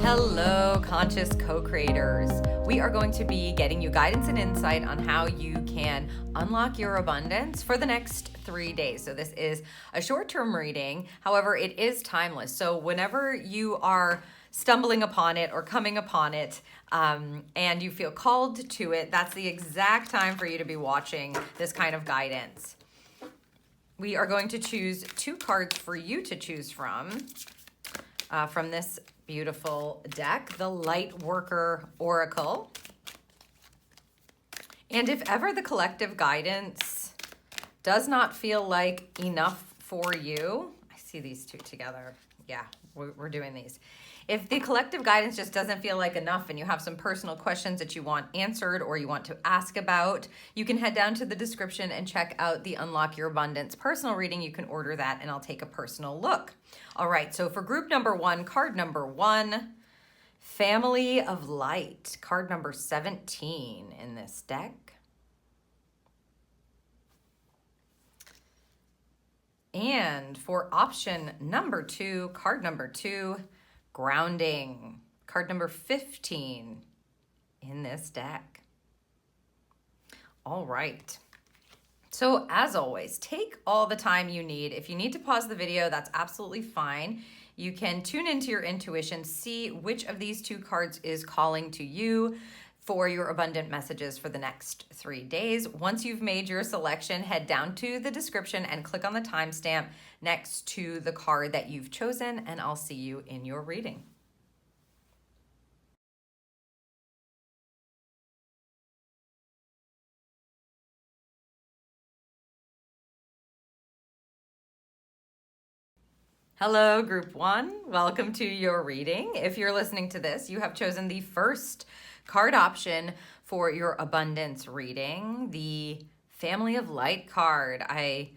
Hello, conscious co-creators. We are going to be getting you guidance and insight on how you can unlock your abundance for the next 3 days. So this is a short-term reading. However, it is timeless. So whenever you are stumbling upon it or coming upon it and you feel called to it, that's the exact time for you to be watching this kind of guidance. We are going to choose 2 cards for you to choose from this beautiful deck, the Lightworker Oracle. And if ever the collective guidance does not feel like enough for you, I see these 2 together. Yeah, we're doing these. If the collective guidance just doesn't feel like enough and you have some personal questions that you want answered or you want to ask about, you can head down to the description and check out the Unlock Your Abundance personal reading. You can order that and I'll take a personal look. All right, so for group number 1, card number 1, Family of Light, card number 17 in this deck. And for option number 2, card number 2, Grounding, card number 15 in this deck. All right. So as always, take all the time you need. If you need to pause the video, that's absolutely fine. You can tune into your intuition, see which of these 2 cards is calling to you for your abundant messages for the next 3 days. Once you've made your selection, head down to the description and click on the timestamp next to the card that you've chosen, and I'll see you in your reading. Hello, group 1. Welcome to your reading. If you're listening to this, you have chosen the first card option for your abundance reading, the Family of Light card. I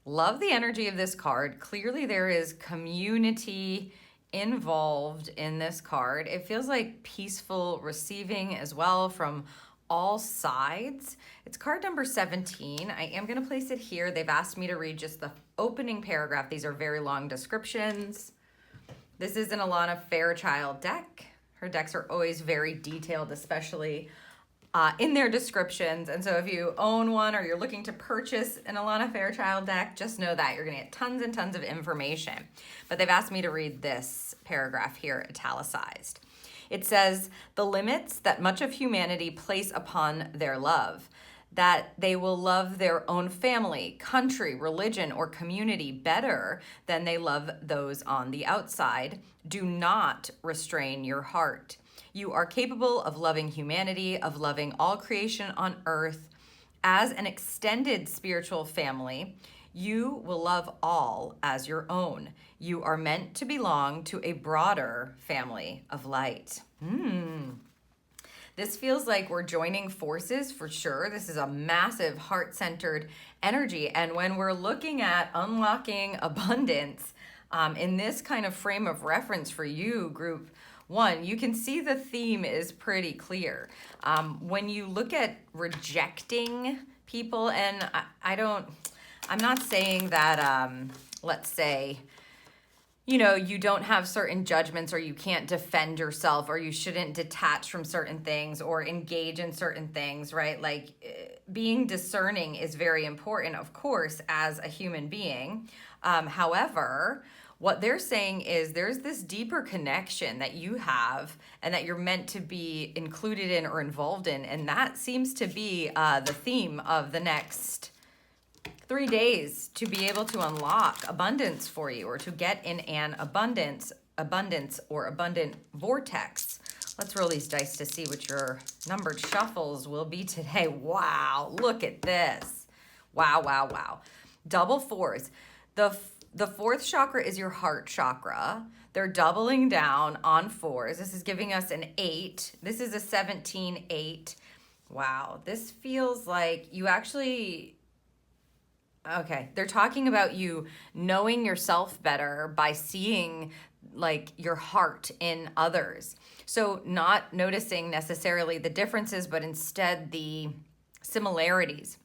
love the energy of this card. Clearly there is community involved in this card. It feels like peaceful receiving as well from all sides. It's card number 17. I am going to place it here. They've asked me to read just the opening paragraph. These are very long descriptions. This is an Alana Fairchild deck. Her decks are always very detailed, especially in their descriptions. And so if you own one or you're looking to purchase an Alana Fairchild deck, just know that you're going to get tons and tons of information. But they've asked me to read this paragraph here, italicized. It says, "The limits that much of humanity place upon their love, that they will love their own family, country, religion, or community better than they love those on the outside, do not restrain your heart. You are capable of loving humanity, of loving all creation on earth. As an extended spiritual family, you will love all as your own. You are meant to belong to a broader family of light." This feels like we're joining forces for sure. This is a massive heart-centered energy. And when we're looking at unlocking abundance in this kind of frame of reference for you, group 1, you can see the theme is pretty clear. When you look at rejecting people, and I'm not saying that, let's say, you don't have certain judgments or you can't defend yourself or you shouldn't detach from certain things or engage in certain things, right? Like being discerning is very important, of course, as a human being. However, what they're saying is there's this deeper connection that you have and that you're meant to be included in or involved in. And that seems to be the theme of the next 3 days to be able to unlock abundance for you or to get in an abundance or abundant vortex. Let's roll these dice to see what your numbered shuffles will be today. Wow, look at this. Wow, wow, wow. Double 4s. The 4th chakra is your heart chakra. They're doubling down on 4s. This is giving us an 8. This is a 17-8. Wow, this feels like you actually... Okay, they're talking about you knowing yourself better by seeing like your heart in others. So not noticing necessarily the differences, but instead the similarities.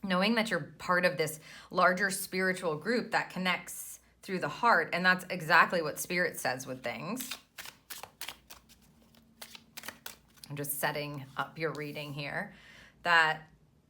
Knowing that you're part of this larger spiritual group that connects through the heart. And that's exactly what Spirit says with things. I'm just setting up your reading here, that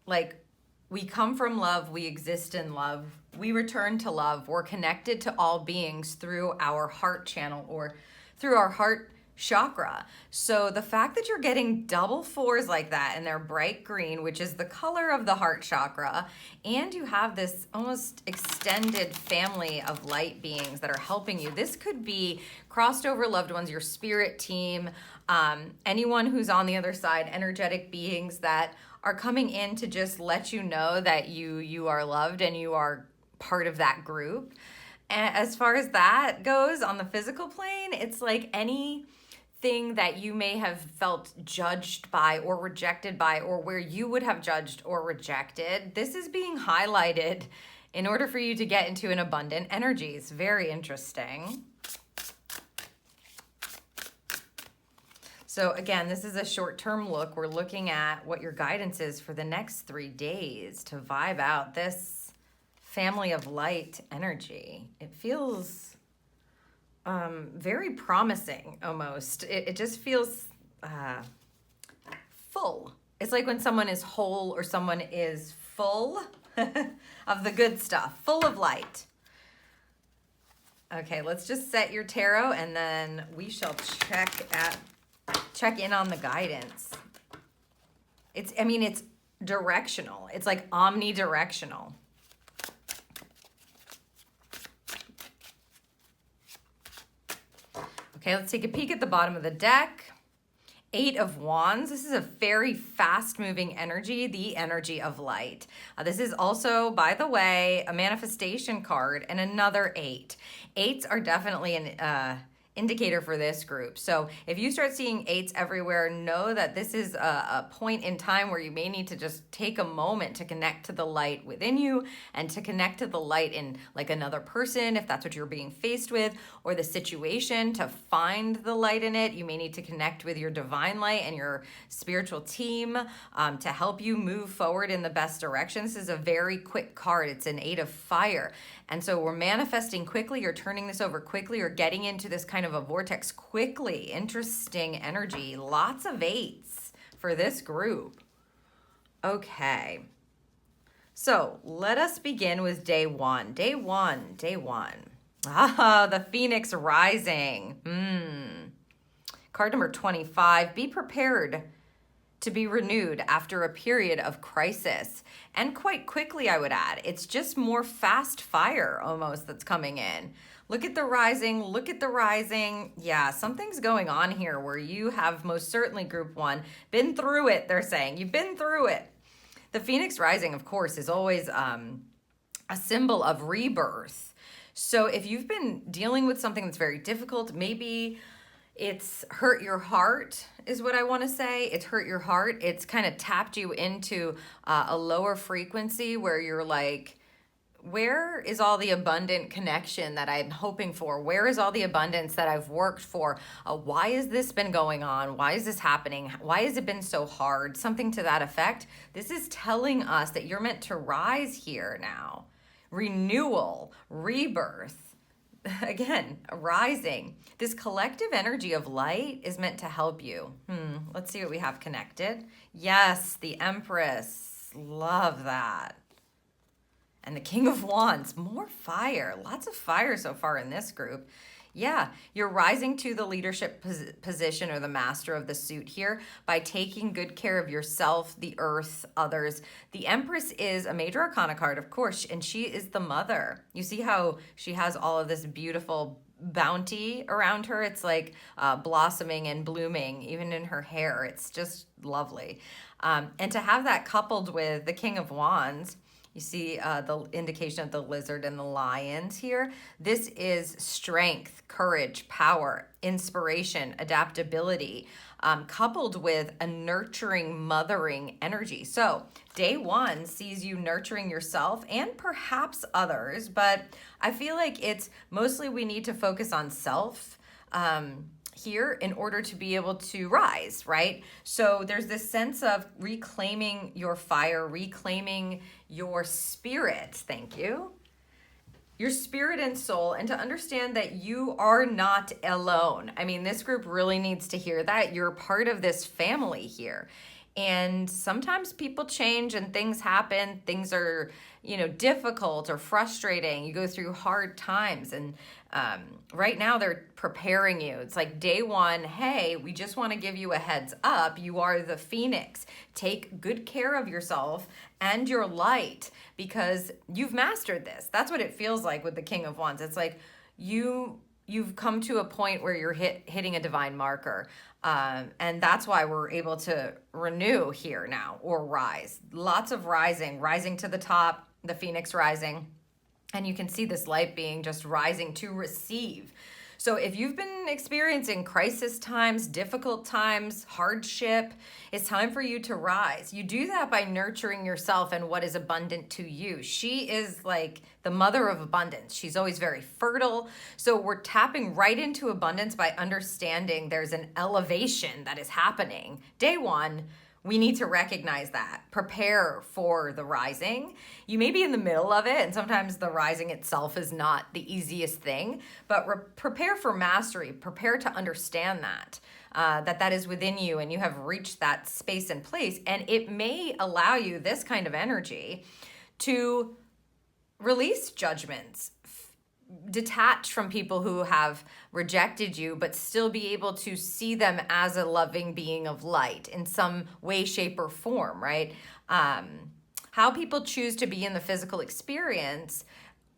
like we come from love, we exist in love, we return to love, we're connected to all beings through our heart channel or through our heart chakra. So the fact that you're getting double fours like that and they're bright green, which is the color of the heart chakra, and you have this almost extended family of light beings that are helping you. This could be crossed over loved ones, your spirit team, anyone who's on the other side, energetic beings that are coming in to just let you know that you are loved and you are part of that group. And as far as that goes on the physical plane, it's like anything that you may have felt judged by or rejected by, or where you would have judged or rejected, this is being highlighted in order for you to get into an abundant energy. It's very interesting. So again, this is a short-term look. We're looking at what your guidance is for the next 3 days to vibe out this family of light energy. It feels very promising almost. It just feels full. It's like when someone is whole or someone is full of the good stuff, full of light. Okay, let's just set your tarot and then we shall check in on the guidance. It's directional. It's like omnidirectional. Okay, let's take a peek at the bottom of the deck. 8 of Wands. This is a very fast-moving energy, the energy of light. This is also, by the way, a manifestation card and another 8. 8s are definitely an indicator for this group. So if you start seeing 8s everywhere, know that this is a point in time where you may need to just take a moment to connect to the light within you and to connect to the light in like another person, if that's what you're being faced with, or the situation, to find the light in it. You may need to connect with your divine light and your spiritual team to help you move forward in the best direction. This is a very quick card. It's an 8 of fire. And so we're manifesting quickly, or turning this over quickly, or getting into this kind of a vortex quickly. Interesting energy. Lots of 8s for this group. Okay. So let us begin with day one. Day one. Ah, the Phoenix rising. Card number 25. Be prepared to be renewed after a period of crisis. And quite quickly, I would add. It's just more fast fire almost that's coming in. Look at the rising, look at the rising. Yeah, something's going on here where you have most certainly, group 1, been through it, they're saying. You've been through it. The Phoenix rising, of course, is always a symbol of rebirth. So if you've been dealing with something that's very difficult, maybe it's hurt your heart is what I want to say. It's hurt your heart. It's kind of tapped you into a lower frequency where you're like, where is all the abundant connection that I'm hoping for? Where is all the abundance that I've worked for? Why has this been going on? Why is this happening? Why has it been so hard? Something to that effect. This is telling us that you're meant to rise here now. Renewal, rebirth. Again, rising. This collective energy of light is meant to help you. Let's see what we have connected. Yes, the Empress. Love that. And the King of Wands. More fire. Lots of fire so far in this group. Yeah, you're rising to the leadership position or the master of the suit here by taking good care of yourself, the earth, others. The Empress is a major arcana card, of course, and she is the mother. You see how she has all of this beautiful bounty around her? It's like blossoming and blooming, even in her hair. It's just lovely. And to have that coupled with the King of Wands, you see the indication of the lizard and the lions here. This is strength, courage, power, inspiration, adaptability, coupled with a nurturing, mothering energy. So day one sees you nurturing yourself and perhaps others, but I feel like it's mostly we need to focus on self here in order to be able to rise, right? So there's this sense of reclaiming your fire, reclaiming your spirit, thank you, your spirit and soul, and to understand that you are not alone. I mean, this group really needs to hear that. You're part of this family here. And sometimes people change and things happen. Things are, difficult or frustrating. You go through hard times. And right now they're preparing you. It's like day one, hey, we just want to give you a heads up. You are the phoenix. Take good care of yourself and your light because you've mastered this. That's what it feels like with the King of Wands. It's like you've come to a point where you're hitting a divine marker. And that's why we're able to renew here now or rise. Lots of rising to the top, the phoenix rising. And you can see this light being just rising to receive. So if you've been experiencing crisis times, difficult times, hardship, it's time for you to rise. You do that by nurturing yourself and what is abundant to you. She is like the mother of abundance. She's always very fertile. So we're tapping right into abundance by understanding there's an elevation that is happening. Day one, we need to recognize that. Prepare for the rising. You may be in the middle of it, and sometimes the rising itself is not the easiest thing, but prepare for mastery. Prepare to understand that, that is within you, and you have reached that space and place, and it may allow you, this kind of energy, to release judgments, detach from people who have rejected you, but still be able to see them as a loving being of light in some way, shape, or form, right? How people choose to be in the physical experience,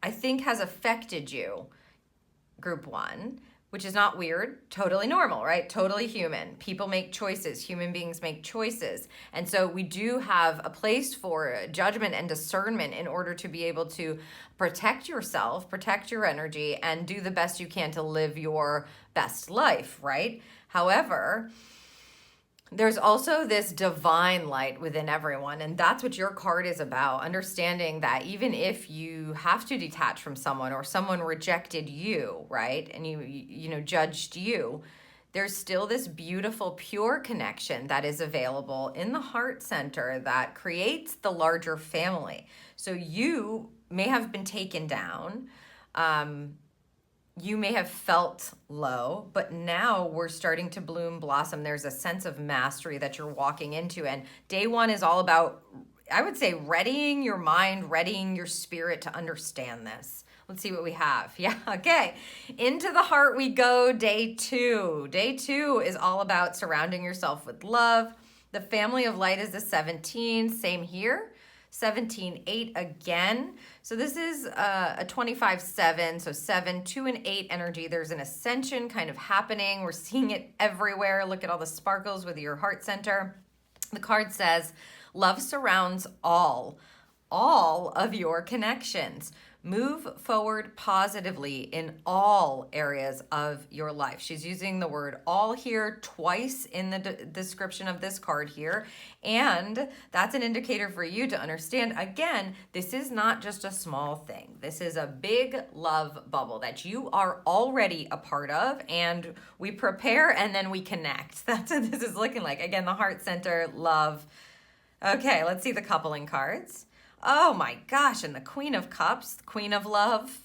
I think, has affected you, group one, which is not weird, totally normal, right? Totally human. People make choices. Human beings make choices. And so we do have a place for judgment and discernment in order to be able to protect yourself, protect your energy, and do the best you can to live your best life, right? However, there's also this divine light within everyone, and that's what your card is about. Understanding that even if you have to detach from someone or someone rejected you, right, and you judged you, there's still this beautiful, pure connection that is available in the heart center that creates the larger family. So you may have been taken down. You may have felt low, but now we're starting to bloom, blossom. There's a sense of mastery that you're walking into. And day one is all about, I would say, readying your mind, readying your spirit to understand this. Let's see what we have. Yeah, okay. Into the heart we go, day two. Day two is all about surrounding yourself with love. The family of light is the 17, same here. 17-8 again. So this is a 25-7, so 7, 2, and 8 energy. There's an ascension kind of happening. We're seeing it everywhere. Look at all the sparkles with your heart center. The card says, love surrounds all of your connections. Move forward positively in all areas of your life. She's using the word all here twice in the description of this card here. And that's an indicator for you to understand, again, this is not just a small thing. This is a big love bubble that you are already a part of, and we prepare and then we connect. That's what this is looking like. Again, the heart center, love. Okay, let's see the coupling cards. Oh my gosh, and the Queen of Cups, Queen of Love.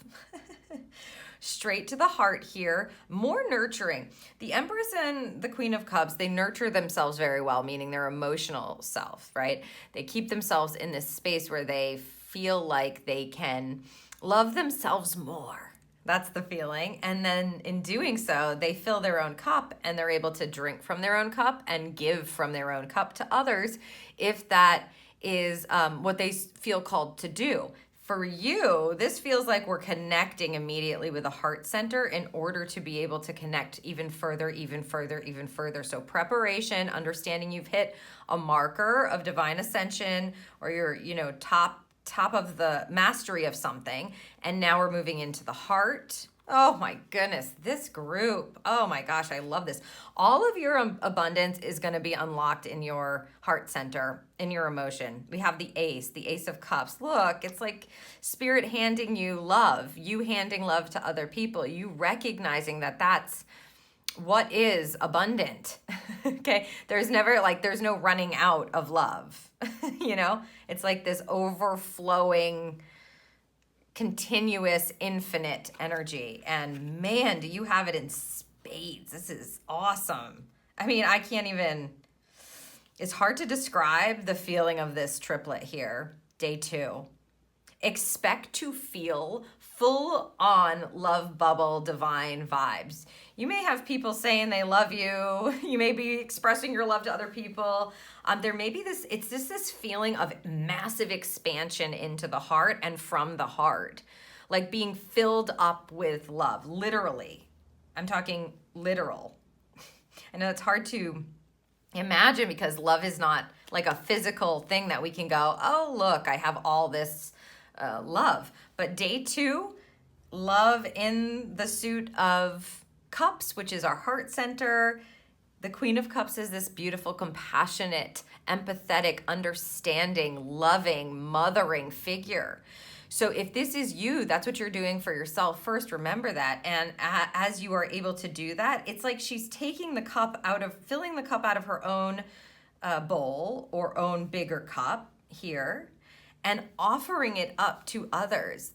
Straight to the heart here, more nurturing. The Empress and the Queen of Cups, they nurture themselves very well, meaning their emotional self, right? They keep themselves in this space where they feel like they can love themselves more. That's the feeling. And then in doing so, they fill their own cup and they're able to drink from their own cup and give from their own cup to others if that is what they feel called to do. For you, this feels like we're connecting immediately with the heart center in order to be able to connect even further, even further, even further. So preparation, understanding you've hit a marker of divine ascension, or you're, top of the mastery of something. And now we're moving into the heart. Oh my goodness, this group. Oh my gosh, I love this. All of your abundance is going to be unlocked in your heart center, in your emotion. We have the Ace of Cups. Look, it's like spirit handing you love, you handing love to other people, you recognizing that that's what is abundant. Okay, there's no running out of love. It's like this overflowing continuous, infinite energy. And man, do you have it in spades. This is awesome. I mean, I can't even, it's hard to describe the feeling of this triplet here. Day 2. Expect to feel full on love bubble divine vibes. You may have people saying they love you. You may be expressing your love to other people. There may be it's just this feeling of massive expansion into the heart and from the heart, like being filled up with love, literally. I'm talking literal. I know it's hard to imagine because love is not like a physical thing that we can go, oh, look, I have all this love. But day 2, love in the suit of cups, which is our heart center. The Queen of Cups is this beautiful, compassionate, empathetic, understanding, loving, mothering figure. So if this is you, that's what you're doing for yourself first. Remember that. And as you are able to do that, it's like she's taking the cup filling the cup out of her own bowl or own bigger cup here and offering it up to others.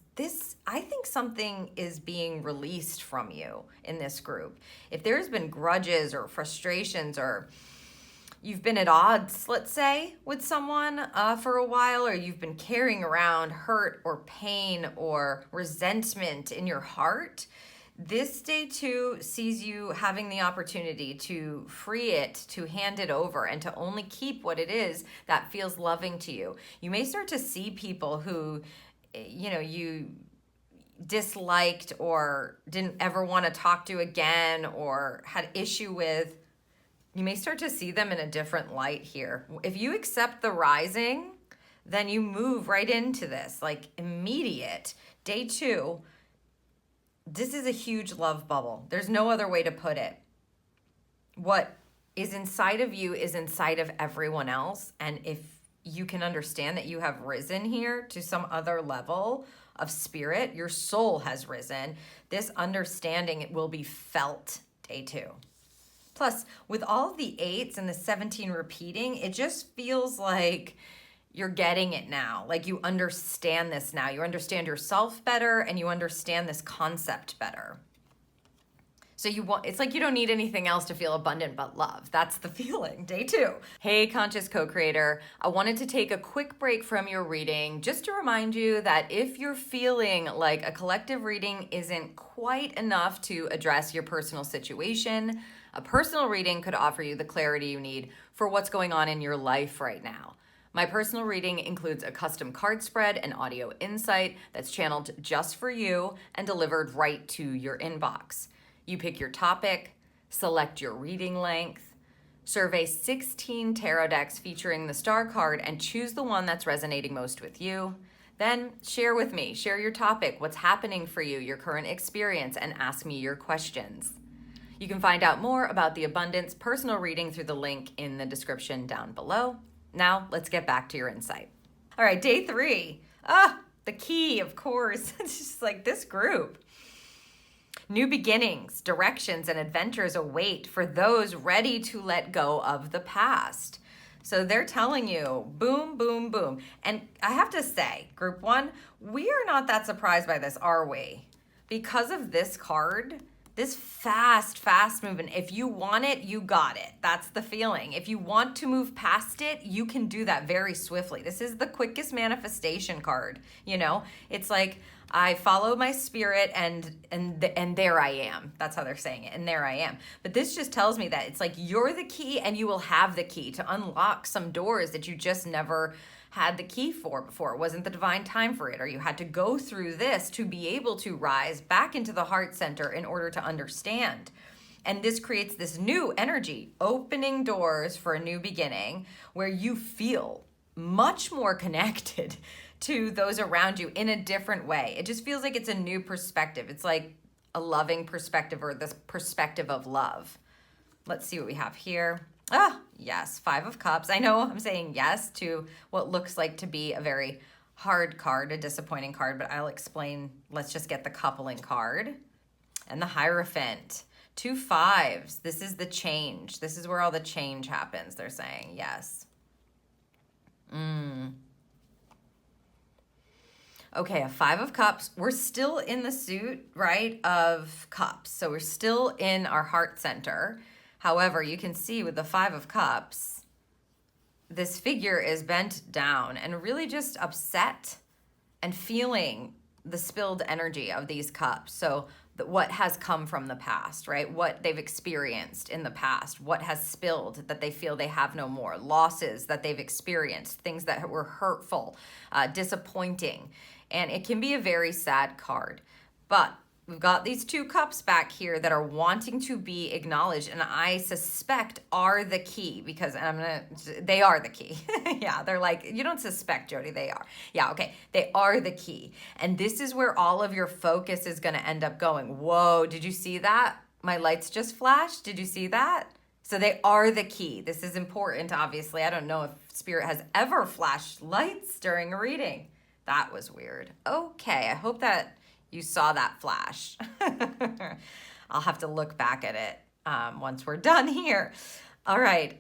I think something is being released from you in this group. If there's been grudges or frustrations or you've been at odds, let's say, with someone for a while, or you've been carrying around hurt or pain or resentment in your heart, this day 2 sees you having the opportunity to free it, to hand it over, and to only keep what it is that feels loving to you. You may start to see people who, you disliked or didn't ever want to talk to again or had issue with. You may start to see them in a different light here. If you accept the rising, then you move right into this, like immediate. Day 2, this is a huge love bubble. There's no other way to put it. What is inside of you is inside of everyone else. And if you can understand that you have risen here to some other level of spirit, your soul has risen, this understanding will be felt day 2. Plus, with all of the 8s and the 17 repeating, it just feels like you're getting it now. Like you understand this now. You understand yourself better and you understand this concept better. So it's like you don't need anything else to feel abundant but love. That's the feeling. Day 2. Hey, conscious co-creator. I wanted to take a quick break from your reading just to remind you that if you're feeling like a collective reading isn't quite enough to address your personal situation, a personal reading could offer you the clarity you need for what's going on in your life right now. My personal reading includes a custom card spread and audio insight that's channeled just for you and delivered right to your inbox. You pick your topic, select your reading length, survey 16 tarot decks featuring the star card, and choose the one that's resonating most with you. Then share with me, share your topic, what's happening for you, your current experience, and ask me your questions. You can find out more about the Abundance personal reading through the link in the description down below. Now, let's get back to your insight. All right, day 3. The key, of course. It's just like this group. New beginnings, directions, and adventures await for those ready to let go of the past. So they're telling you, boom, boom, boom. And I have to say, group 1, we are not that surprised by this, are we? Because of this card, this fast movement, if you want it, you got it. That's the feeling. If you want to move past it, you can do that very swiftly. This is the quickest manifestation card, It's like, I follow my spirit and there I am. That's how they're saying it. And there I am. But this just tells me that it's like you're the key and you will have the key to unlock some doors that you just never had the key for before. It wasn't the divine time for it, or you had to go through this to be able to rise back into the heart center in order to understand. And this creates this new energy, opening doors for a new beginning where you feel much more connected to those around you in a different way. It just feels like it's a new perspective. It's like a loving perspective, or this perspective of love. Let's see what we have here. Yes, 5 of Cups. I know I'm saying yes to what looks like to be a very hard card, a disappointing card, but I'll explain. Let's just get the coupling card. And the Hierophant. 2 5s. This is the change. This is where all the change happens, they're saying. Yes. Okay, a 5 of Cups. We're still in the suit, right, of Cups. So we're still in our heart center. However, you can see with the 5 of Cups, this figure is bent down and really just upset and feeling the spilled energy of these cups. So what has come from the past, right? What they've experienced in the past, what has spilled that they feel they have no more, losses that they've experienced, things that were hurtful, disappointing. And it can be a very sad card. But we've got these 2 cups back here that are wanting to be acknowledged, and I suspect are the key, because they are the key. Yeah, they're like, you don't suspect, Jodie, they are. Yeah, okay, they are the key. And this is where all of your focus is gonna end up going. Whoa, did you see that? My lights just flashed, did you see that? So they are the key. This is important, obviously. I don't know if Spirit has ever flashed lights during a reading. That was weird. Okay, I hope that you saw that flash. I'll have to look back at it once we're done here. All right,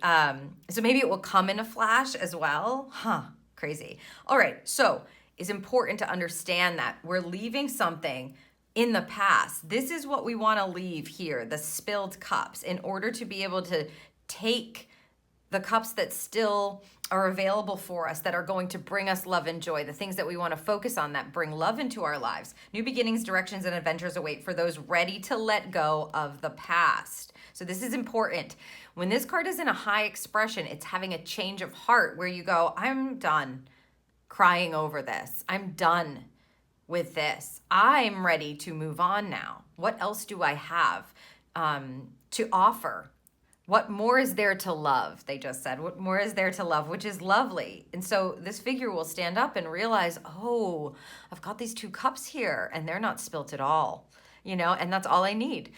so maybe it will come in a flash as well. Huh, crazy. All right, so it's important to understand that we're leaving something in the past. This is what we want to leave here, the spilled cups, in order to be able to take the cups that still are available for us, that are going to bring us love and joy, the things that we want to focus on that bring love into our lives. New beginnings, directions, and adventures await for those ready to let go of the past. So this is important. When this card is in a high expression, it's having a change of heart where you go, I'm done crying over this. I'm done with this. I'm ready to move on now. What else do I have to offer? What more is there to love? They just said, what more is there to love, which is lovely. And so this figure will stand up and realize, oh, I've got these 2 cups here and they're not spilt at all, and that's all I need.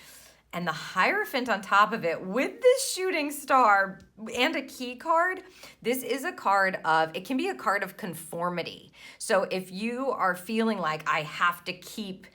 And the Hierophant on top of it with this shooting star and a key card, this is a card it can be a card of conformity. So if you are feeling like I have to keep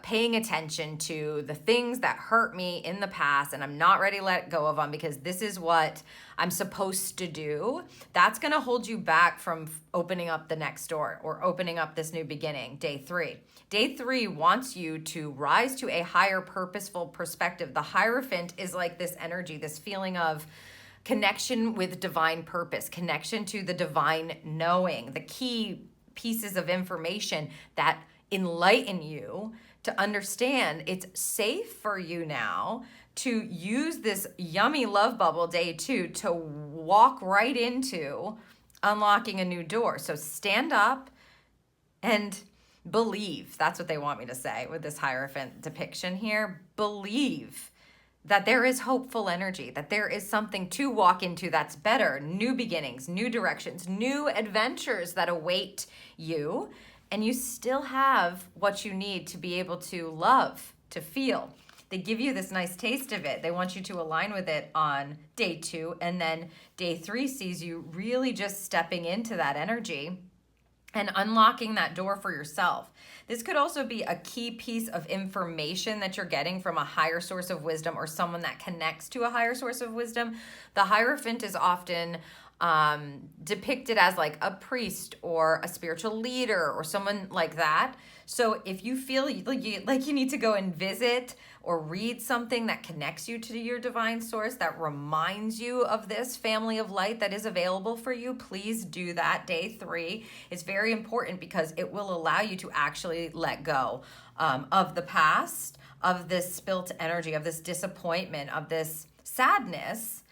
paying attention to the things that hurt me in the past and I'm not ready to let go of them because this is what I'm supposed to do, that's going to hold you back from opening up the next door or opening up this new beginning, day 3. Day 3 wants you to rise to a higher purposeful perspective. The Hierophant is like this energy, this feeling of connection with divine purpose, connection to the divine knowing, the key pieces of information that enlighten you to understand it's safe for you now to use this yummy love bubble, day 2, to walk right into unlocking a new door. So stand up and believe. That's what they want me to say with this Hierophant depiction here. Believe that there is hopeful energy, that there is something to walk into that's better, new beginnings, new directions, new adventures that await you. And you still have what you need to be able to love, to feel. They give you this nice taste of it. They want you to align with it on day 2. And then day 3 sees you really just stepping into that energy and unlocking that door for yourself. This could also be a key piece of information that you're getting from a higher source of wisdom or someone that connects to a higher source of wisdom. The Hierophant is often depicted as like a priest or a spiritual leader or someone like that. So if you feel like you need to go and visit or read something that connects you to your divine source, that reminds you of this family of light that is available for you, please do that. Day 3 is very important because it will allow you to actually let go of the past, of this spilt energy, of this disappointment, of this sadness,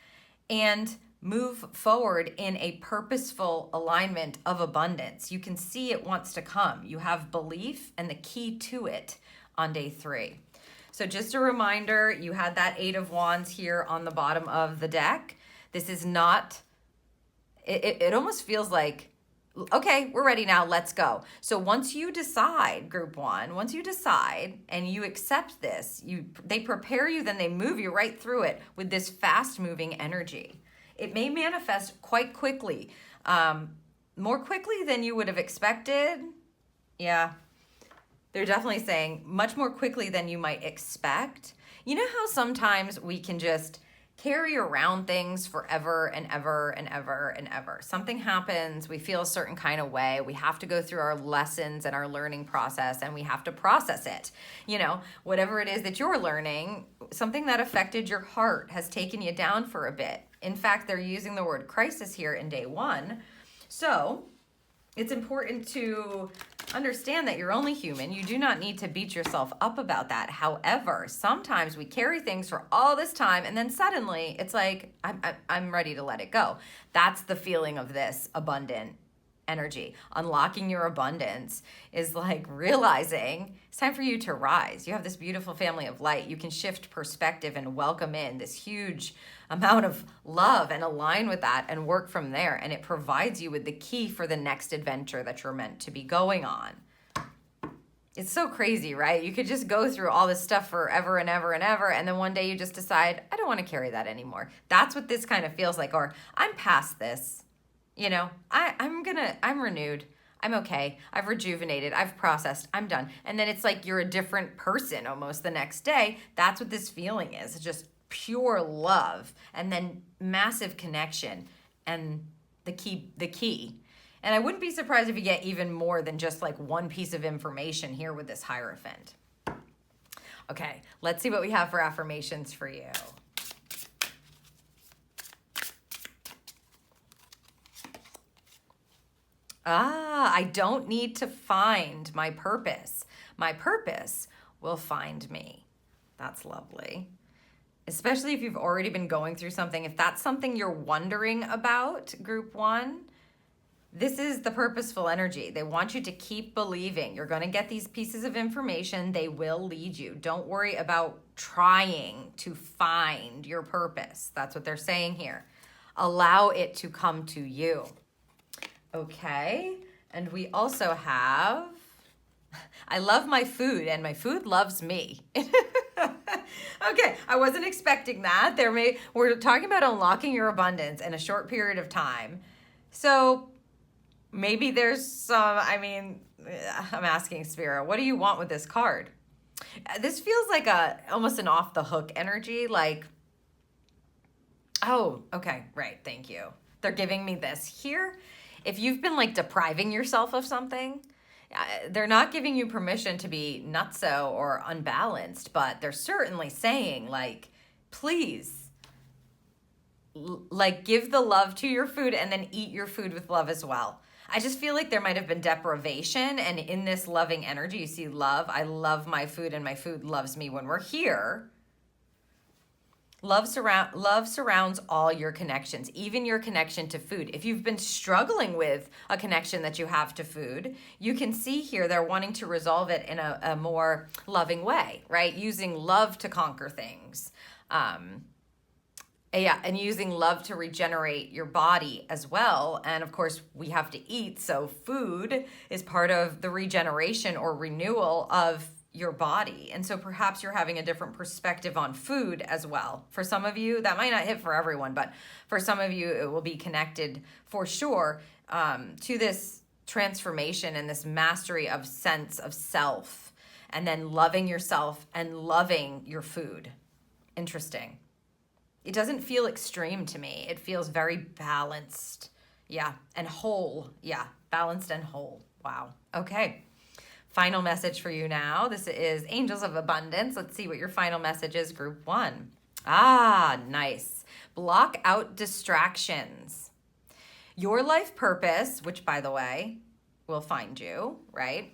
and move forward in a purposeful alignment of abundance. You can see it wants to come. You have belief and the key to it on day 3. So just a reminder, you had that 8 of Wands here on the bottom of the deck. This is not, it almost feels like, okay, we're ready now, let's go. So once you decide, group 1, once you decide and you accept this, they prepare you, then they move you right through it with this fast moving energy. It may manifest quite quickly, more quickly than you would have expected. Yeah, they're definitely saying much more quickly than you might expect. You know how sometimes we can just carry around things forever and ever and ever and ever. Something happens, we feel a certain kind of way, we have to go through our lessons and our learning process, and we have to process it. You know, whatever it is that you're learning, something that affected your heart has taken you down for a bit. In fact, they're using the word crisis here in day one. So it's important to understand that you're only human. You do not need to beat yourself up about that. However, sometimes we carry things for all this time and then suddenly it's like, I'm ready to let it go. That's the feeling of this abundant energy. Unlocking your abundance is like realizing it's time for you to rise. You have this beautiful family of light. You can shift perspective and welcome in this huge amount of love and align with that and work from there. And it provides you with the key for the next adventure that you're meant to be going on. It's so crazy, right? You could just go through all this stuff forever and ever and ever, and then one day you just decide, I don't want to carry that anymore. That's what this kind of feels like. Or I'm past this. You know, I'm renewed. I'm okay. I've rejuvenated. I've processed. I'm done. And then it's like you're a different person almost the next day. That's what this feeling is. It's just pure love and then massive connection and the key. And I wouldn't be surprised if you get even more than just like one piece of information here with this Hierophant. Okay, let's see what we have for affirmations for you. I don't need to find my purpose. My purpose will find me. That's lovely. Especially if you've already been going through something. If that's something you're wondering about, group one, this is the purposeful energy. They want you to keep believing. You're going to get these pieces of information. They will lead you. Don't worry about trying to find your purpose. That's what they're saying here. Allow it to come to you. Okay, and we also have, I love my food and my food loves me. Okay, I wasn't expecting that. We're talking about unlocking your abundance in a short period of time. So maybe there's some, I'm asking Spirit, what do you want with this card? This feels like almost an off the hook energy, like, oh, okay, right, thank you. They're giving me this here. If you've been like depriving yourself of something, they're not giving you permission to be nutso or unbalanced, but they're certainly saying like, please, like give the love to your food and then eat your food with love as well. I just feel like there might have been deprivation, and in this loving energy, you see love. I love my food and my food loves me when we're here. Love surrounds all your connections, even your connection to food. If you've been struggling with a connection that you have to food, you can see here they're wanting to resolve it in a more loving way, right? Using love to conquer things. And using love to regenerate your body as well. And of course, we have to eat, so food is part of the regeneration or renewal of your body. And so perhaps you're having a different perspective on food as well. For some of you, that might not hit for everyone, but for some of you, it will be connected for sure to this transformation and this mastery of sense of self, and then loving yourself and loving your food. Interesting. It doesn't feel extreme to me. It feels very balanced. Yeah, and whole. Yeah, balanced and whole. Wow. Okay. Final message for you now. This is Angels of Abundance. Let's see what your final message is, group one. Nice. Block out distractions. Your life purpose, which by the way, will find you, right?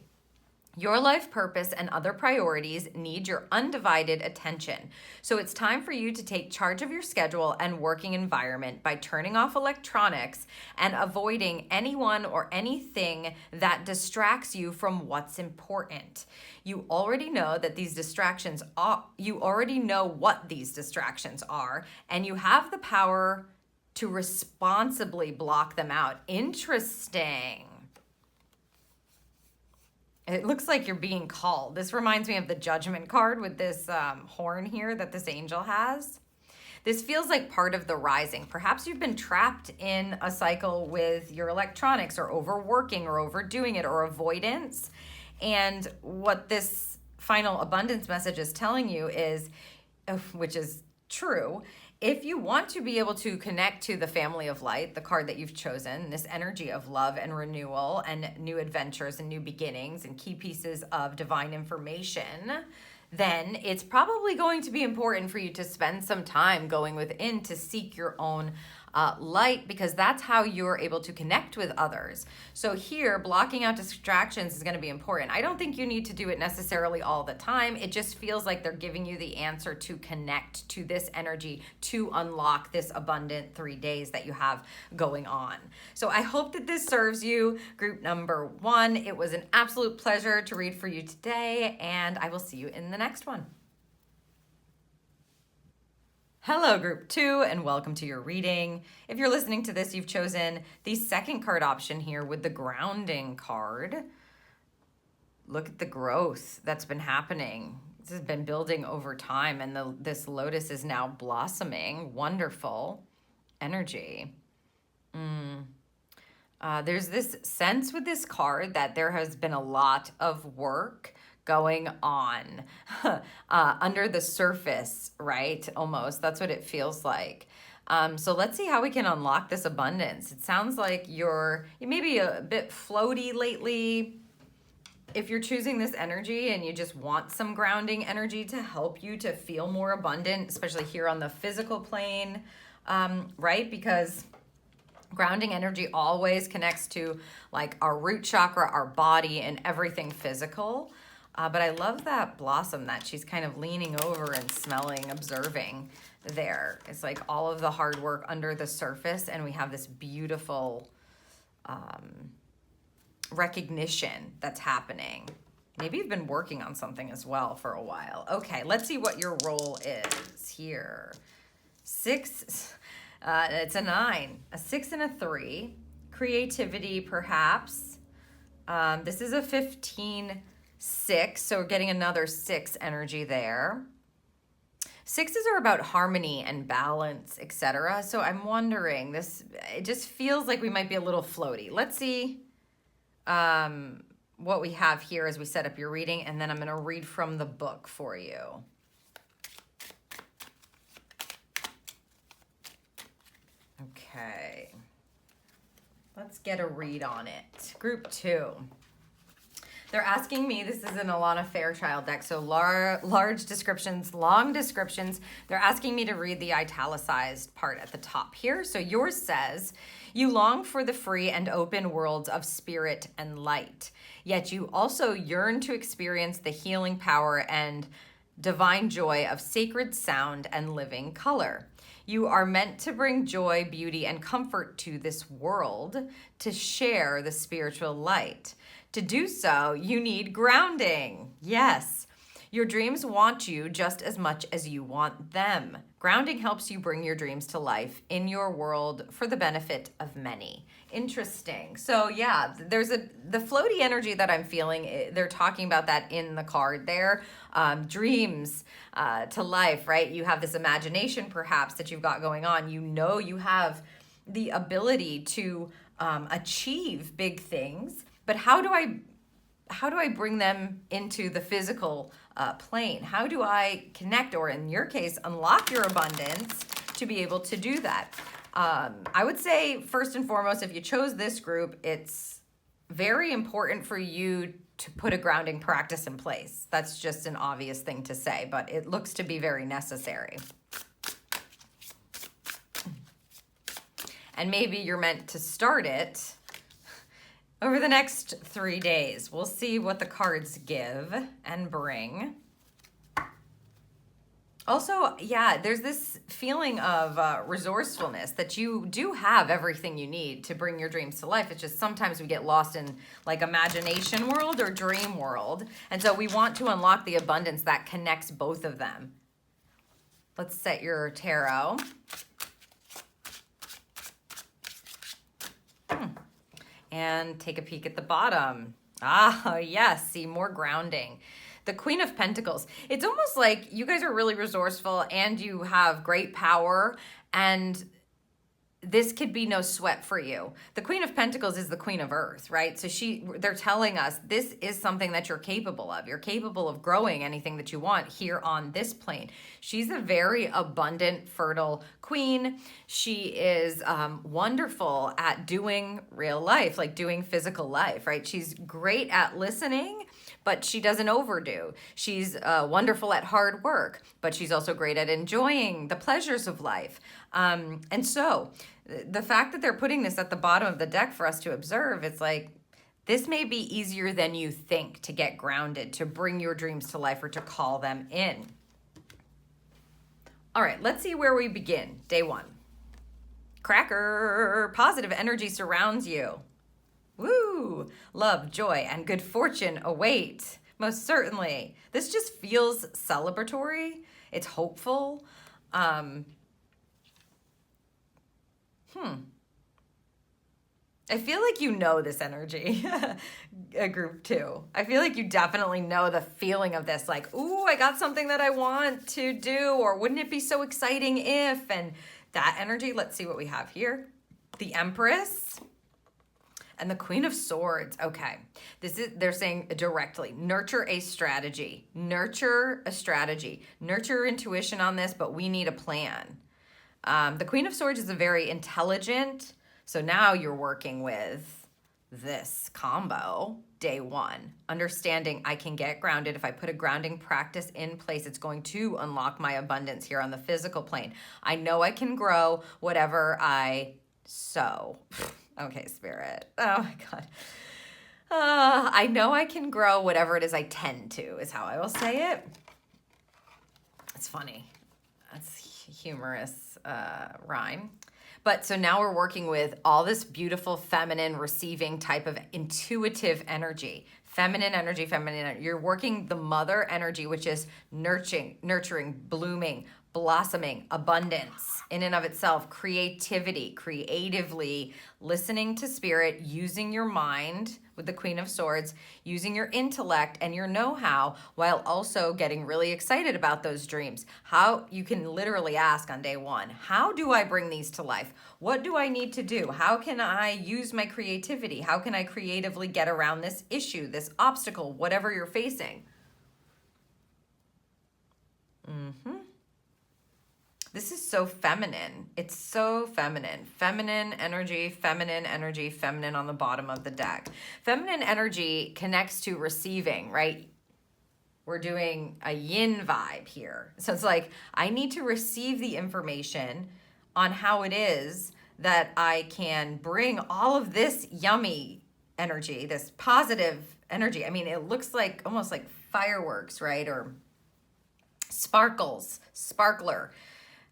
Your life purpose and other priorities need your undivided attention. So it's time for you to take charge of your schedule and working environment by turning off electronics and avoiding anyone or anything that distracts you from what's important. You already know that these distractions are, you already know what these distractions are, and you have the power to responsibly block them out. Interesting. It looks like you're being called. This reminds me of the Judgment card with this horn here that this angel has. This feels like part of the rising. Perhaps you've been trapped in a cycle with your electronics, or overworking or overdoing it, or avoidance. And what this final abundance message is telling you is, which is true, If you want to be able to connect to the family of light, the card that you've chosen, this energy of love and renewal and new adventures and new beginnings and key pieces of divine information, then it's probably going to be important for you to spend some time going within to seek your own light, because that's how you're able to connect with others. So here, blocking out distractions is going to be important. I don't think you need to do it necessarily all the time. It just feels like they're giving you the answer to connect to this energy, to unlock this abundant 3 days that you have going on. So I hope that this serves you, group number 1. It was an absolute pleasure to read for you today, and I will see you in the next one. Hello, group 2, and welcome to your reading. If you're listening to this, you've chosen the second card option here with the grounding card. Look at the growth that's been happening. This has been building over time, and this lotus is now blossoming. Wonderful energy. There's this sense with this card that there has been a lot of work going on under the surface, right? Almost. That's what it feels like. So let's see how we can unlock this abundance. It sounds like you may be a bit floaty lately. If you're choosing this energy and you just want some grounding energy to help you to feel more abundant, especially here on the physical plane, right? Because grounding energy always connects to like our root chakra, our body, and everything physical. But I love that blossom that she's kind of leaning over and smelling, observing there. It's like all of the hard work under the surface, and we have this beautiful recognition that's happening. Maybe you've been working on something as well for a while. Okay, let's see what your role is here. 6, it's a 9, a 6 and a 3. Creativity, perhaps. This is a 15, 6, so we're getting another 6 energy there. 6s are about harmony and balance, etc. So I'm wondering, it just feels like we might be a little floaty. Let's see what we have here as we set up your reading, and then I'm going to read from the book for you. Okay. Let's get a read on it. Group 2. They're asking me, this is an Alana Fairchild deck, so large descriptions, long descriptions. They're asking me to read the italicized part at the top here. So yours says, you long for the free and open worlds of spirit and light, yet you also yearn to experience the healing power and divine joy of sacred sound and living color. You are meant to bring joy, beauty, and comfort to this world, to share the spiritual light. To do so, you need grounding. Yes, your dreams want you just as much as you want them. Grounding helps you bring your dreams to life in your world for the benefit of many. Interesting. So yeah, there's the floaty energy that I'm feeling. They're talking about that in the card there. Dreams to life, right? You have this imagination perhaps that you've got going on. You know you have the ability to achieve big things. But how do I bring them into the physical plane? How do I connect, or in your case, unlock your abundance to be able to do that? I would say, first and foremost, if you chose this group, it's very important for you to put a grounding practice in place. That's just an obvious thing to say, but it looks to be very necessary. And maybe you're meant to start it over the next 3 days. We'll see what the cards give and bring. Also, yeah, there's this feeling of resourcefulness that you do have everything you need to bring your dreams to life. It's just sometimes we get lost in like imagination world or dream world. And so we want to unlock the abundance that connects both of them. Let's set your tarot. And take a peek at the bottom. Ah, yes, see, more grounding. The Queen of Pentacles. It's almost like you guys are really resourceful and you have great power, and this could be no sweat for you. The Queen of Pentacles is the Queen of Earth, right? So they're telling us this is something that you're capable of. You're capable of growing anything that you want here on this plane. She's a very abundant, fertile queen. She is wonderful at doing real life, like doing physical life, right? She's great at listening, but she doesn't overdo. She's wonderful at hard work, but she's also great at enjoying the pleasures of life. And so the fact that they're putting this at the bottom of the deck for us to observe, it's like, this may be easier than you think to get grounded, to bring your dreams to life, or to call them in. All right, let's see where we begin. Day 1. Cracker, positive energy surrounds you. Woo! Love, joy, and good fortune await. Most certainly. This just feels celebratory. It's hopeful. I feel like you know this energy, a group 2. I feel like you definitely know the feeling of this, like, ooh, I got something that I want to do, or wouldn't it be so exciting if, and that energy. Let's see what we have here. The Empress and the Queen of Swords. Okay, they're saying directly, nurture a strategy. Nurture a strategy. Nurture your intuition on this, but we need a plan. The Queen of Swords is a very intelligent, so now you're working with this combo, day 1. Understanding I can get grounded. If I put a grounding practice in place, it's going to unlock my abundance here on the physical plane. I know I can grow whatever I sow. Okay, Spirit. Oh my God. I know I can grow whatever it is I tend to, is how I will say it. It's funny. That's humorous rhyme. But so now we're working with all this beautiful feminine receiving type of intuitive energy. Feminine energy, feminine energy. You're working the mother energy, which is nurturing, blooming, blossoming, abundance in and of itself, creativity, creatively listening to spirit, using your mind with the Queen of Swords, using your intellect and your know-how, while also getting really excited about those dreams. How you can literally ask on day 1, how do I bring these to life? What do I need to do? How can I use my creativity? How can I creatively get around this issue, this obstacle, whatever you're facing? This is so feminine. It's so feminine. Feminine energy, feminine energy, feminine on the bottom of the deck. Feminine energy connects to receiving, right? We're doing a yin vibe here. So it's like, I need to receive the information on how it is that I can bring all of this yummy energy, this positive energy. I mean, it looks like almost like fireworks, right? Or sparkler.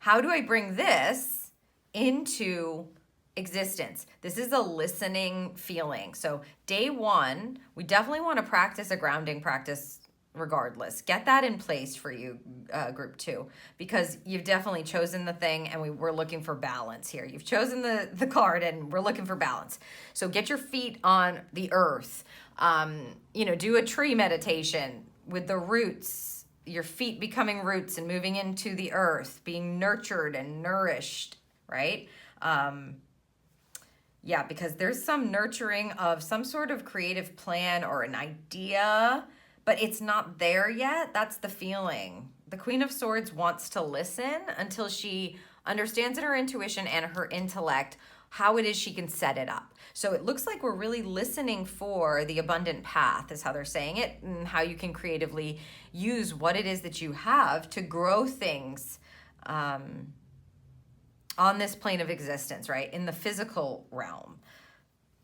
How do I bring this into existence? This is a listening feeling. So day 1, we definitely want to practice a grounding practice regardless. Get that in place for you, group 2, because you've definitely chosen the thing and we're looking for balance here. You've chosen the card and we're looking for balance. So get your feet on the earth. Do a tree meditation with the roots, your feet becoming roots and moving into the earth, being nurtured and nourished, right? Because there's some nurturing of some sort of creative plan or an idea, but it's not there yet. That's the feeling. The Queen of Swords wants to listen until she understands in her intuition and her intellect how it is she can set it up. So it looks like we're really listening for the abundant path, is how they're saying it, and how you can creatively use what it is that you have to grow things on this plane of existence, right? In the physical realm.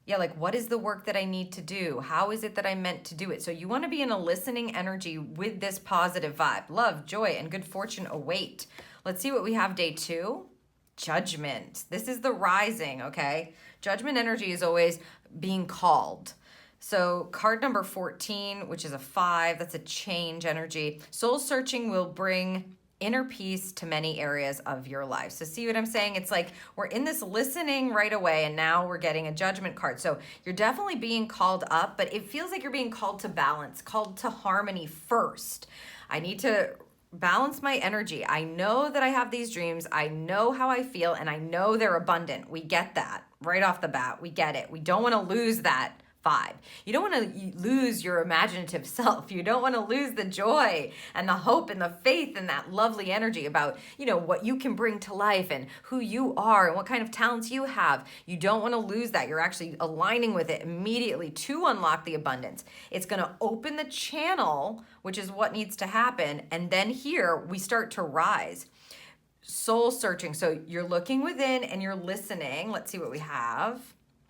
Yeah, like, what is the work that I need to do? How is it that I'm meant to do it? So you want to be in a listening energy with this positive vibe. Love, joy, and good fortune await. Let's see what we have day 2. Judgment. This is the rising, okay? Judgment energy is always being called. So card number 14, which is a 5, that's a change energy. Soul searching will bring inner peace to many areas of your life. So see what I'm saying? It's like we're in this listening right away, and now we're getting a judgment card. So you're definitely being called up, but it feels like you're being called to balance, called to harmony first. I need to balance my energy. I know that I have these dreams. I know how I feel, and I know they're abundant. We get that right off the bat. We get it. We don't want to lose that vibe. You don't want to lose your imaginative self. You don't want to lose the joy and the hope and the faith and that lovely energy about, what you can bring to life and who you are and what kind of talents you have. You don't want to lose that. You're actually aligning with it immediately to unlock the abundance. It's going to open the channel, which is what needs to happen. And then here we start to rise. Soul searching. So you're looking within and you're listening. Let's see what we have.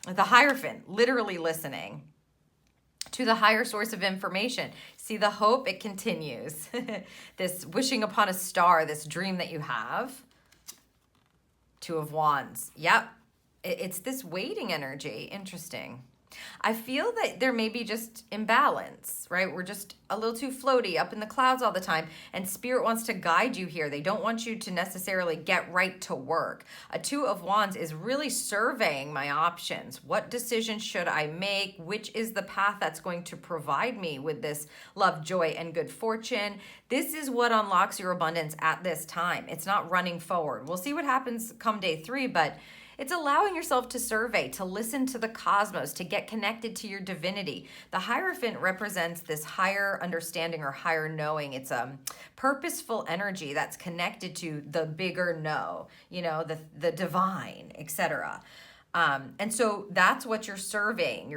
The Hierophant, literally listening to the higher source of information. See the hope, it continues. This wishing upon a star, this dream that you have. Two of Wands. Yep. It's this waiting energy. Interesting. I feel that there may be just imbalance, right? We're just a little too floaty up in the clouds all the time, and Spirit wants to guide you here. They don't want you to necessarily get right to work. A Two of Wands is really surveying my options. What decision should I make? Which is the path that's going to provide me with this love, joy, and good fortune? This is what unlocks your abundance at this time. It's not running forward. We'll see what happens come day 3, but it's allowing yourself to survey, to listen to the cosmos, to get connected to your divinity. The Hierophant represents this higher understanding or higher knowing. It's a purposeful energy that's connected to the bigger know, the divine, etc. And so that's what you're surveying.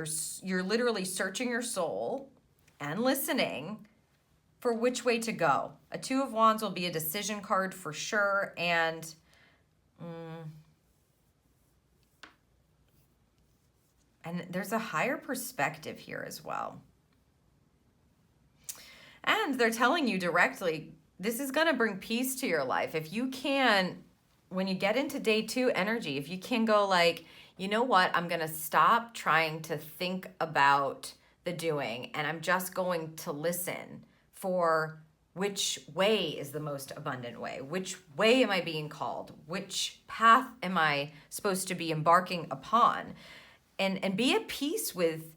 You're literally searching your soul and listening for which way to go. A Two of Wands will be a decision card for sure, and there's a higher perspective here as well. And they're telling you directly, this is going to bring peace to your life. If you can, when you get into day 2 energy, if you can go like, you know what, I'm going to stop trying to think about the doing, and I'm just going to listen for which way is the most abundant way. Which way am I being called? Which path am I supposed to be embarking upon? And be at peace with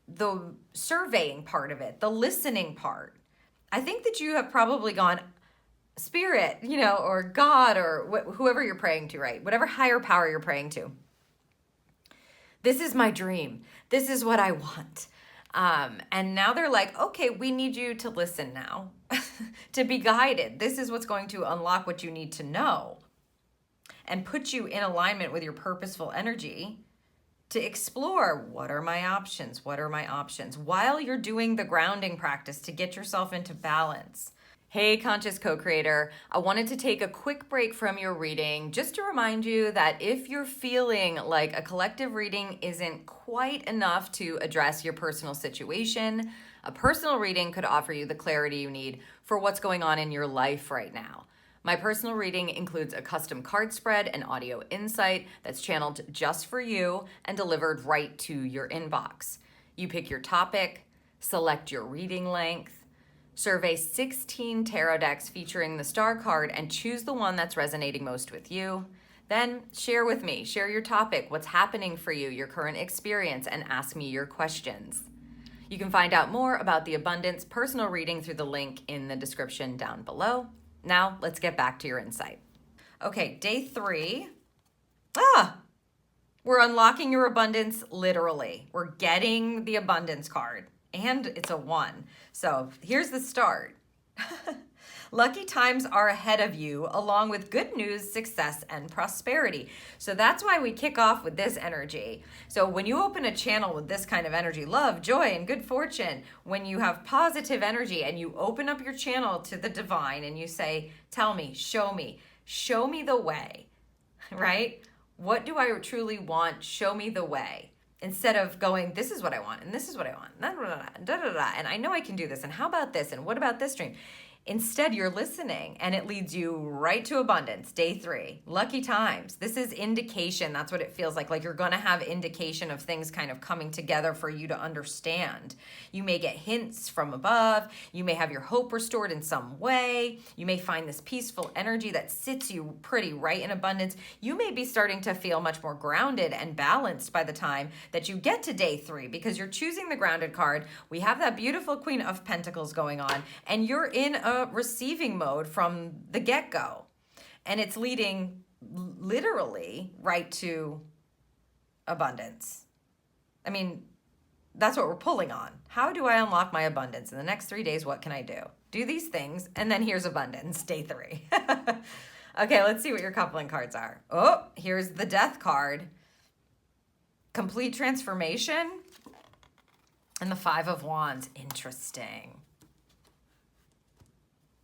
the surveying part of it, the listening part. I think that you have probably gone, Spirit, or God, or whoever you're praying to, right? Whatever higher power you're praying to. This is my dream. This is what I want. And now they're like, okay, we need you to listen now, to be guided. This is what's going to unlock what you need to know and put you in alignment with your purposeful energy to explore what are my options, while you're doing the grounding practice to get yourself into balance. Hey, Conscious Co-Creator, I wanted to take a quick break from your reading just to remind you that if you're feeling like a collective reading isn't quite enough to address your personal situation, a personal reading could offer you the clarity you need for what's going on in your life right now. My personal reading includes a custom card spread and audio insight that's channeled just for you and delivered right to your inbox. You pick your topic, select your reading length, survey 16 tarot decks featuring the star card, and choose the one that's resonating most with you. Then share with me, share your topic, what's happening for you, your current experience, and ask me your questions. You can find out more about the Abundance personal reading through the link in the description down below. Now, let's get back to your insight. Okay, day 3. We're unlocking your abundance literally. We're getting the abundance card, and it's a 1. So here's the start. Lucky times are ahead of you, along with good news, success, and prosperity. So that's why we kick off with this energy. So when you open a channel with this kind of energy, love, joy, and good fortune, when you have positive energy and you open up your channel to the divine and you say, tell me, show me the way, right? What do I truly want? Show me the way. Instead of going, this is what I want, and this is what I want, and I know I can do this, and how about this, and what about this dream? Instead, you're listening, and it leads you right to abundance. Day 3, lucky times. This is indication. That's what it feels like you're going to have indication of things kind of coming together for you to understand. You may get hints from above. You may have your hope restored in some way. You may find this peaceful energy that sits you pretty right in abundance. You may be starting to feel much more grounded and balanced by the time that you get to day 3, because you're choosing the grounded card. We have that beautiful Queen of Pentacles going on, and you're in a a receiving mode from the get-go. And it's leading literally right to abundance. I mean, that's what we're pulling on. How do I unlock my abundance? In the next 3 days, what can I do? Do these things, and then here's abundance, day 3. Okay, let's see what your coupling cards are. Oh, here's the Death card. Complete transformation. And the 5 of Wands. Interesting.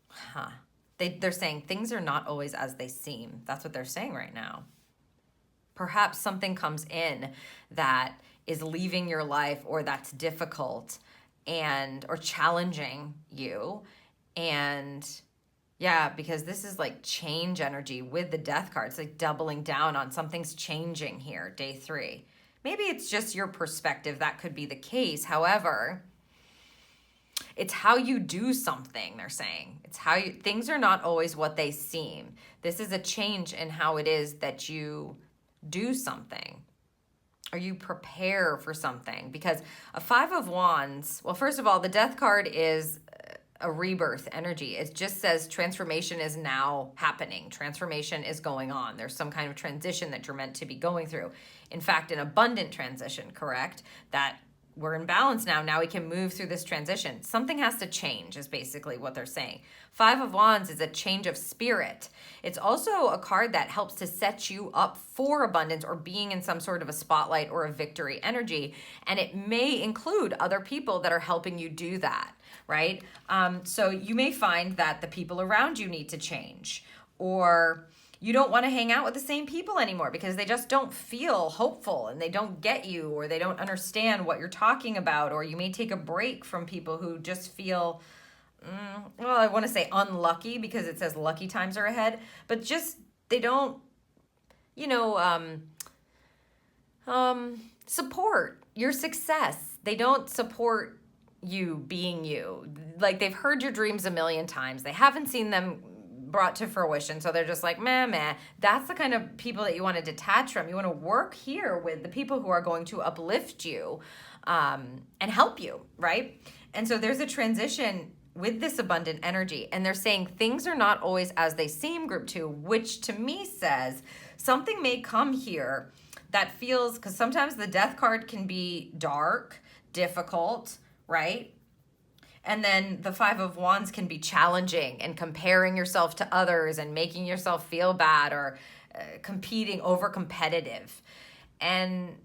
Huh. They're saying things are not always as they seem. That's what they're saying right now. Perhaps something comes in that is leaving your life or that's difficult or challenging you. And yeah, because this is like change energy with the Death card. It's like doubling down on something's changing here, day 3. Maybe it's just your perspective. That could be the case. However, it's how you do something, they're saying. It's how things are not always what they seem. This is a change in how it is that you do something, or you prepare for something. Because a 5 of Wands, well, first of all, the Death card is a rebirth energy. It just says transformation is now happening. Transformation is going on. There's some kind of transition that you're meant to be going through. In fact, an abundant transition, correct? That we're in balance now. Now we can move through this transition. Something has to change is basically what they're saying. 5 of Wands is a change of spirit. It's also a card that helps to set you up for abundance or being in some sort of a spotlight or a victory energy. And it may include other people that are helping you do that, right? So you may find that the people around you need to change, or you don't want to hang out with the same people anymore because they just don't feel hopeful and they don't get you, or they don't understand what you're talking about. Or you may take a break from people who just feel, well, I want to say unlucky because it says lucky times are ahead, but just they don't, support your success. They don't support you being you. Like, they've heard your dreams a million times. They haven't seen them brought to fruition, so they're just like meh. That's the kind of people that you want to detach from. You want to work here with the people who are going to uplift you and help you, right? And so there's a transition with this abundant energy, and they're saying things are not always as they seem, group 2, which to me says something may come here that feels, because sometimes the Death card can be dark, difficult, right? And then the 5 of Wands can be challenging and comparing yourself to others and making yourself feel bad, or competing, over competitive. And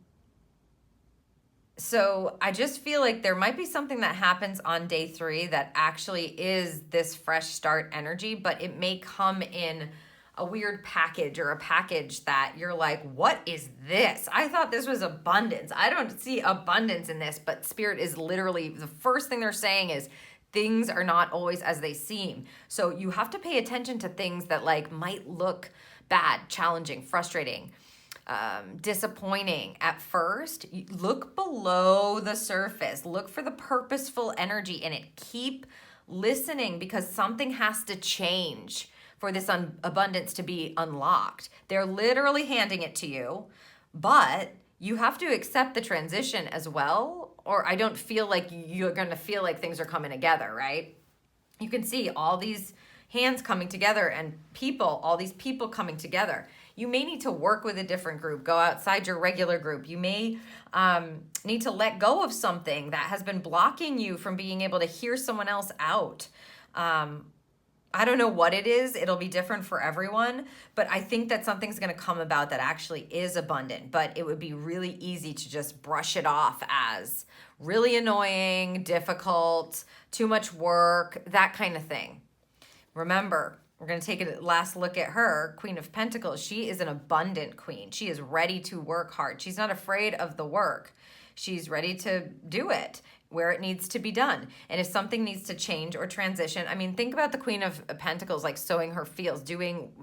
so I just feel like there might be something that happens on day 3 that actually is this fresh start energy, but it may come in a weird package, or a package that you're like, what is this? I thought this was abundance. I don't see abundance in this, but Spirit is literally, the first thing they're saying is things are not always as they seem. So you have to pay attention to things that like might look bad, challenging, frustrating, disappointing at first. Look below the surface. Look for the purposeful energy in it. Keep listening, because something has to change for this abundance to be unlocked. They're literally handing it to you, but you have to accept the transition as well, or I don't feel like you're going to feel like things are coming together, right? You can see all these hands coming together and all these people coming together. You may need to work with a different group, go outside your regular group. You may need to let go of something that has been blocking you from being able to hear someone else out. I don't know what it is. It'll be different for everyone, but I think that something's going to come about that actually is abundant, but it would be really easy to just brush it off as really annoying, difficult, too much work, that kind of thing. Remember, we're going to take a last look at her, Queen of Pentacles. She is an abundant queen. She is ready to work hard. She's not afraid of the work. She's ready to do it where it needs to be done. And if something needs to change or transition, I mean, think about the Queen of Pentacles, like sowing her fields, doing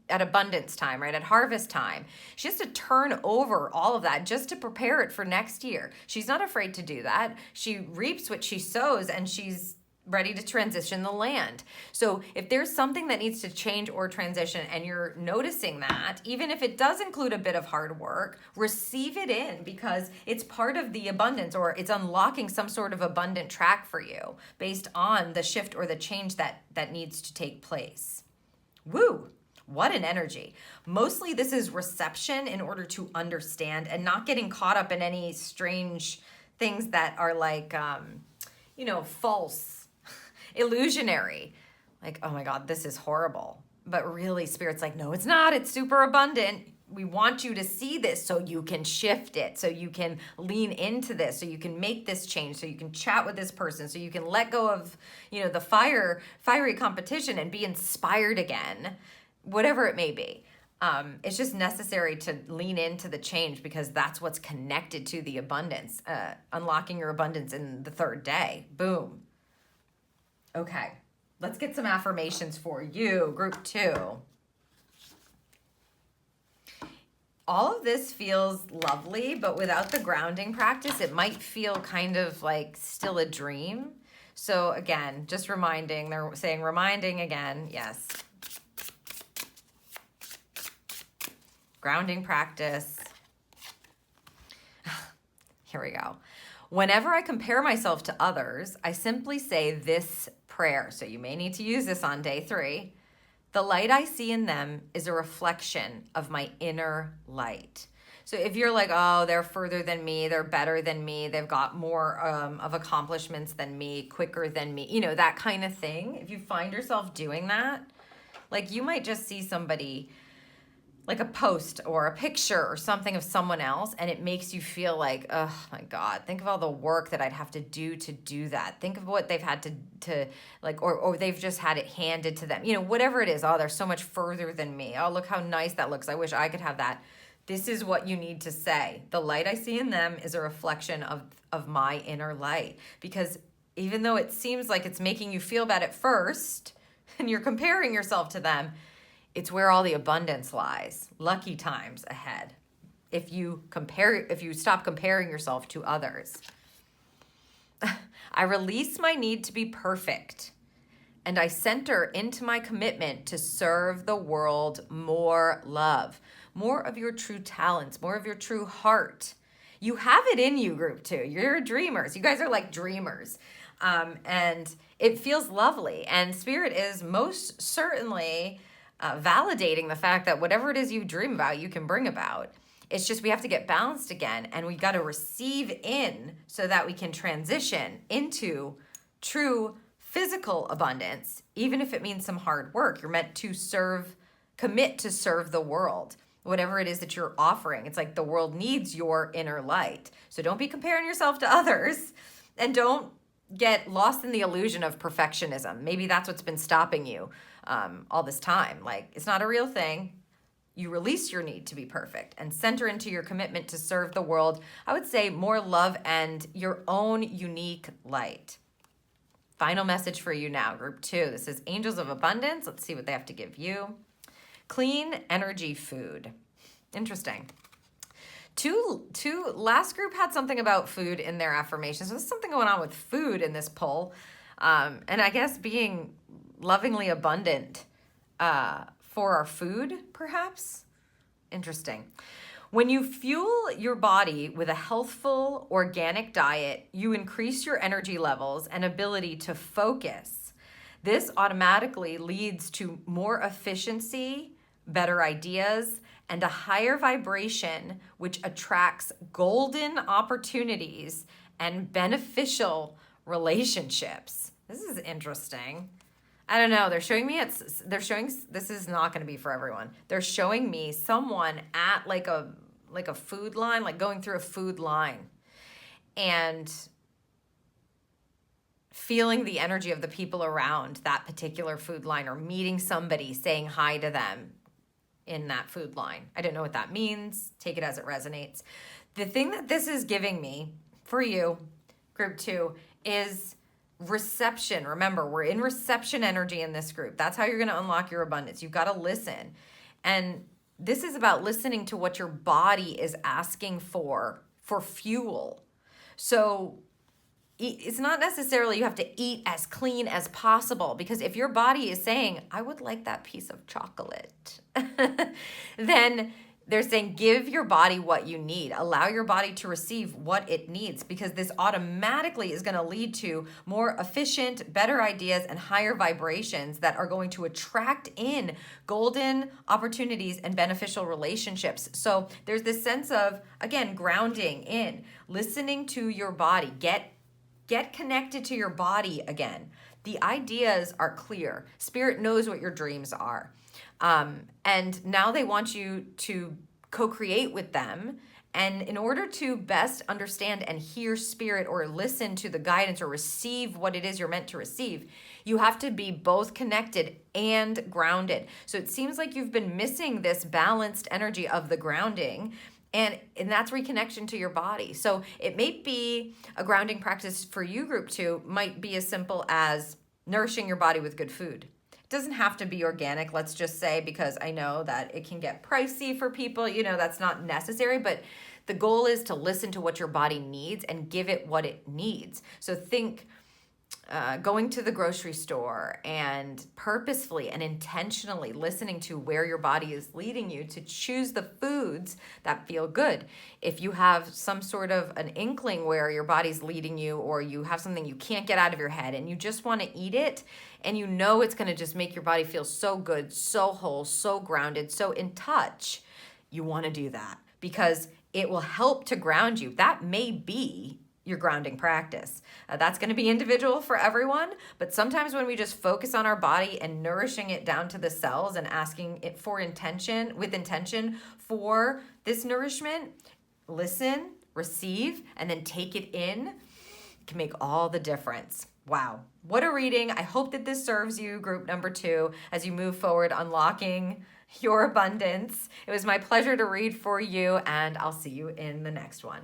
at abundance time, right? At harvest time. She has to turn over all of that just to prepare it for next year. She's not afraid to do that. She reaps what she sows, and she's ready to transition the land. So if there's something that needs to change or transition and you're noticing that, even if it does include a bit of hard work, receive it in, because it's part of the abundance, or it's unlocking some sort of abundant track for you based on the shift or the change that needs to take place. Woo! What an energy. Mostly this is reception in order to understand and not getting caught up in any strange things that are like, false, illusionary. Like, oh my God, this is horrible. But really, Spirit's like, no, it's not. It's super abundant. We want you to see this so you can shift it, so you can lean into this, so you can make this change, so you can chat with this person, so you can let go of, the fiery competition and be inspired again, whatever it may be. It's just necessary to lean into the change, because that's what's connected to the abundance, unlocking your abundance in the third day. Boom. Okay, let's get some affirmations for you, group 2. All of this feels lovely, but without the grounding practice, it might feel kind of like still a dream. So again, just reminding, they're saying reminding again, yes. Grounding practice. Here we go. Whenever I compare myself to others, I simply say this prayer. So you may need to use this on day 3. The light I see in them is a reflection of my inner light. So if you're like, oh, they're further than me, they're better than me, they've got more of accomplishments than me, quicker than me, that kind of thing. If you find yourself doing that, like you might just see somebody, like a post or a picture or something of someone else, and it makes you feel like, oh my God, think of all the work that I'd have to do that. Think of what they've had to like, or they've just had it handed to them. Whatever it is, oh, they're so much further than me. Oh, look how nice that looks. I wish I could have that. This is what you need to say. The light I see in them is a reflection of my inner light. Because even though it seems like it's making you feel bad at first, and you're comparing yourself to them, it's where all the abundance lies. Lucky times ahead. If you stop comparing yourself to others. I release my need to be perfect, and I center into my commitment to serve the world more love, more of your true talents, more of your true heart. You have it in you, group 2. You're dreamers. You guys are like dreamers. And it feels lovely. And Spirit is most certainly validating the fact that whatever it is you dream about, you can bring about. It's just we have to get balanced again, and we got to receive in so that we can transition into true physical abundance, even if it means some hard work. You're meant to commit to serve the world, whatever it is that you're offering. It's like the world needs your inner light. So don't be comparing yourself to others, and don't get lost in the illusion of perfectionism. Maybe that's what's been stopping you all this time. Like, it's not a real thing. You release your need to be perfect and center into your commitment to serve the world. I would say more love and your own unique light. Final message for you now, group 2. This is Angels of Abundance. Let's see what they have to give you. Clean energy food. Interesting. Last group had something about food in their affirmation. So there's something going on with food in this poll. And I guess being lovingly abundant for our food, perhaps? Interesting. When you fuel your body with a healthful, organic diet, you increase your energy levels and ability to focus. This automatically leads to more efficiency, better ideas, and a higher vibration, which attracts golden opportunities and beneficial relationships. This is interesting. I don't know. They're showing this is not going to be for everyone. They're showing me someone at like a food line, like going through a food line, and feeling the energy of the people around that particular food line, or meeting somebody, saying hi to them in that food line. I don't know what that means. Take it as it resonates. The thing that this is giving me for you, group 2, is reception. Remember, we're in reception energy in this group. That's how you're going to unlock your abundance. You've got to listen. And this is about listening to what your body is asking for fuel. So it's not necessarily you have to eat as clean as possible, because if your body is saying, I would like that piece of chocolate, then they're saying give your body what you need. Allow your body to receive what it needs, because this automatically is going to lead to more efficient, better ideas and higher vibrations that are going to attract in golden opportunities and beneficial relationships. So there's this sense of, again, grounding in, listening to your body. Get connected to your body again. The ideas are clear. Spirit knows what your dreams are. And now they want you to co-create with them. And in order to best understand and hear spirit, or listen to the guidance, or receive what it is you're meant to receive, you have to be both connected and grounded. So it seems like you've been missing this balanced energy of the grounding. And that's reconnection to your body. So it may be a grounding practice for you, group 2, might be as simple as nourishing your body with good food. It doesn't have to be organic, let's just say, because I know that it can get pricey for people. That's not necessary, but the goal is to listen to what your body needs and give it what it needs. So think going to the grocery store and purposefully and intentionally listening to where your body is leading you to choose the foods that feel good. If you have some sort of an inkling where your body's leading you, or you have something you can't get out of your head and you just want to eat it, and it's going to just make your body feel so good, so whole, so grounded, so in touch, you want to do that because it will help to ground you. That may be your grounding practice. That's going to be individual for everyone, but sometimes when we just focus on our body and nourishing it down to the cells and asking it for intention, with intention for this nourishment, listen, receive, and then take it in, it can make all the difference. Wow. What a reading. I hope that this serves you, group number 2, as you move forward, unlocking your abundance. It was my pleasure to read for you, and I'll see you in the next one.